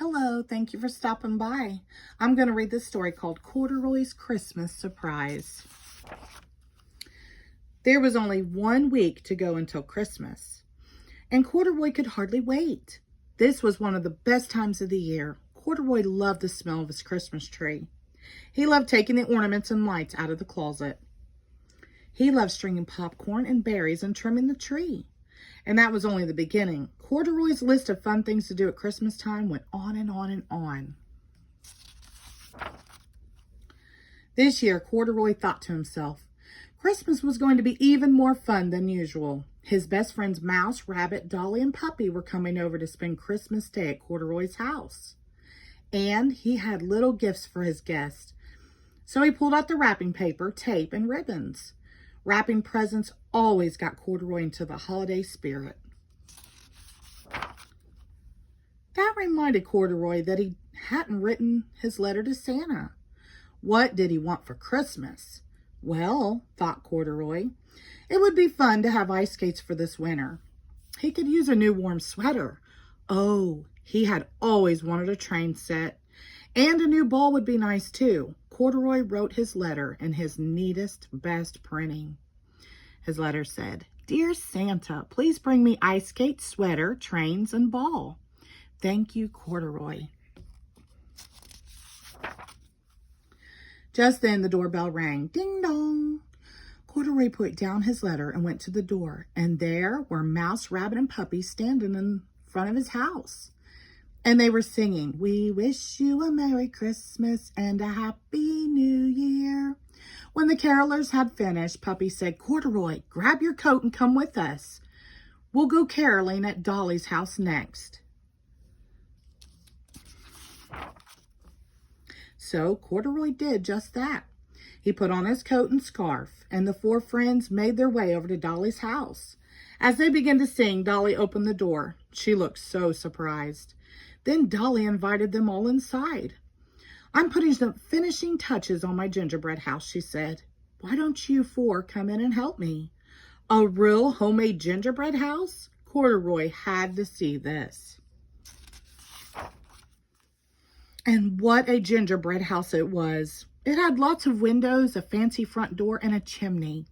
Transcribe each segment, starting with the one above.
Hello, thank you for stopping by. I'm going to read this story called Corduroy's Christmas Surprise. There was only 1 week to go until Christmas, and Corduroy could hardly wait. This was one of the best times of the year. Corduroy loved the smell of his Christmas tree. He loved taking the ornaments and lights out of the closet. He loved stringing popcorn and berries and trimming the tree. And that was only the beginning. Corduroy's list of fun things to do at Christmas time went on and on and on. This year, Corduroy thought to himself, Christmas was going to be even more fun than usual. His best friends Mouse, Rabbit, Dolly, and Puppy were coming over to spend Christmas Day at Corduroy's house. And he had little gifts for his guests. So he pulled out the wrapping paper, tape, and ribbons. Wrapping presents always got Corduroy into the holiday spirit. That reminded Corduroy that he hadn't written his letter to Santa. What did he want for Christmas? Well, thought Corduroy, it would be fun to have ice skates for this winter. He could use a new warm sweater. Oh, he had always wanted a train set. And a new ball would be nice too. Corduroy wrote his letter in his neatest, best printing. His letter said, Dear Santa, please bring me ice skates, sweater, trains, and ball. Thank you, Corduroy. Just then the doorbell rang. Ding dong. Corduroy put down his letter and went to the door. And there were Mouse, Rabbit, and Puppy standing in front of his house. And they were singing, We wish you a Merry Christmas and a Happy New Year. When the carolers had finished, Puppy said, Corduroy, grab your coat and come with us. We'll go caroling at Dolly's house next. So Corduroy did just that. He put on his coat and scarf, and the 4 friends made their way over to Dolly's house. As they began to sing, Dolly opened the door. She looked so surprised. Then Dolly invited them all inside. I'm putting some finishing touches on my gingerbread house, she said. Why don't you 4 come in and help me? A real homemade gingerbread house? Corduroy had to see this. And what a gingerbread house it was. It had lots of windows, a fancy front door, and a chimney.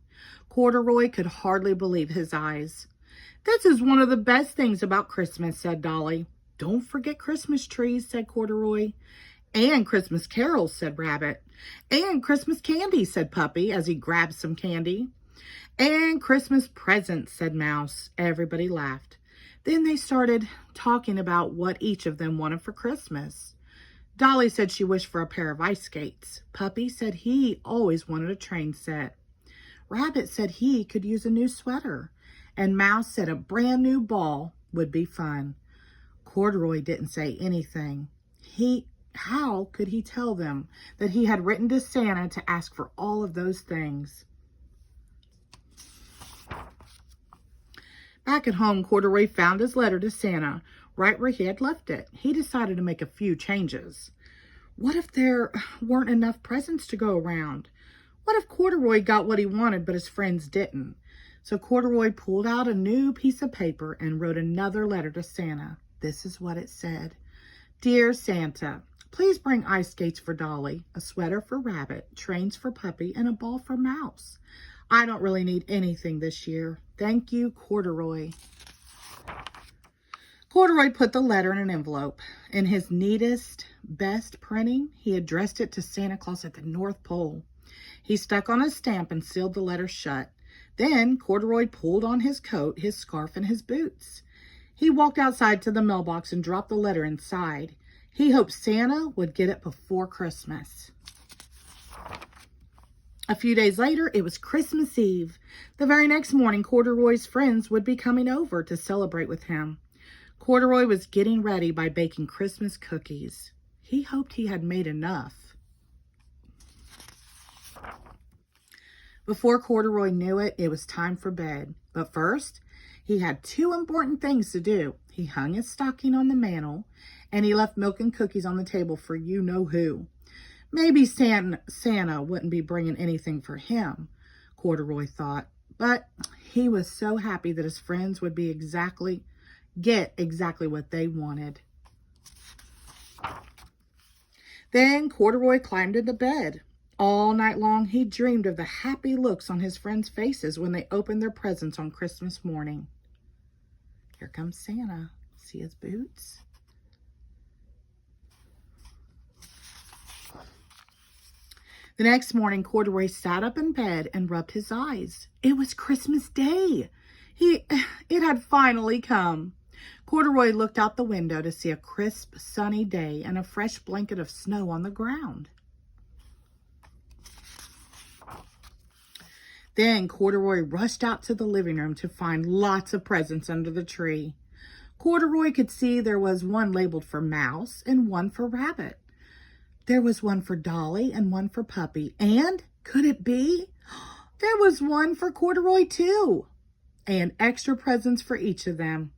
Corduroy could hardly believe his eyes. This is one of the best things about Christmas, said Dolly. Don't forget Christmas trees, said Corduroy. And Christmas carols, said Rabbit. And Christmas candy, said Puppy, as he grabbed some candy. And Christmas presents, said Mouse. Everybody laughed. Then they started talking about what each of them wanted for Christmas. Dolly said she wished for a pair of ice skates. Puppy said he always wanted a train set. Rabbit said he could use a new sweater. And Mouse said a brand new ball would be fun. Corduroy didn't say anything. How could he tell them that he had written to Santa to ask for all of those things? Back at home, Corduroy found his letter to Santa right where he had left it. He decided to make a few changes. What if there weren't enough presents to go around? What if Corduroy got what he wanted but his friends didn't? So Corduroy pulled out a new piece of paper and wrote another letter to Santa. This is what it said. Dear Santa, please bring ice skates for Dolly, a sweater for Rabbit, trains for Puppy, and a ball for Mouse. I don't really need anything this year. Thank you, Corduroy. Corduroy put the letter in an envelope. In his neatest, best printing, he addressed it to Santa Claus at the North Pole. He stuck on a stamp and sealed the letter shut. Then Corduroy pulled on his coat, his scarf, and his boots. He walked outside to the mailbox and dropped the letter inside. He hoped Santa would get it before Christmas. A few days later, it was Christmas Eve. The very next morning, Corduroy's friends would be coming over to celebrate with him. Corduroy was getting ready by baking Christmas cookies. He hoped he had made enough. Before Corduroy knew it, it was time for bed. But first, he had 2 important things to do. He hung his stocking on the mantle, and he left milk and cookies on the table for you-know-who. Maybe Santa wouldn't be bringing anything for him, Corduroy thought. But he was so happy that his friends would get exactly what they wanted. Then Corduroy climbed into bed. All night long, he dreamed of the happy looks on his friends' faces when they opened their presents on Christmas morning. Here comes Santa. See his boots? The next morning, Corduroy sat up in bed and rubbed his eyes. It was Christmas Day. It had finally come. Corduroy looked out the window to see a crisp, sunny day and a fresh blanket of snow on the ground. Then Corduroy rushed out to the living room to find lots of presents under the tree. Corduroy could see there was one labeled for Mouse and one for Rabbit. There was one for Dolly and one for Puppy. And, could it be? There was one for Corduroy too. And extra presents for each of them.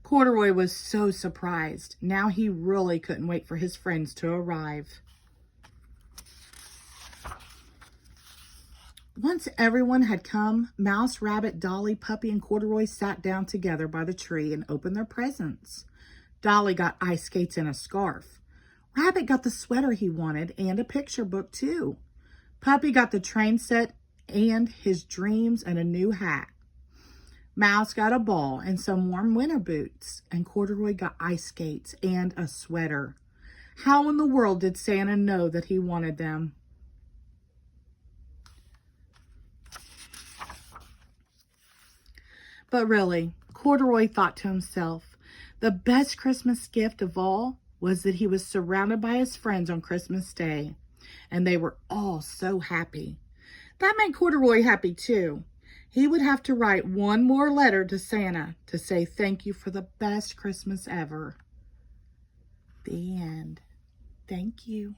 Corduroy was so surprised. Now he really couldn't wait for his friends to arrive. Once everyone had come, Mouse, Rabbit, Dolly, Puppy, and Corduroy sat down together by the tree and opened their presents. Dolly got ice skates and a scarf. Rabbit got the sweater he wanted and a picture book too. Puppy got the train set and his dreams and a new hat. Mouse got a ball and some warm winter boots, and Corduroy got ice skates and a sweater. How in the world did Santa know that he wanted them? But really, Corduroy thought to himself, the best Christmas gift of all was that he was surrounded by his friends on Christmas Day, and they were all so happy. That made Corduroy happy too. He would have to write one more letter to Santa to say thank you for the best Christmas ever. The end. Thank you.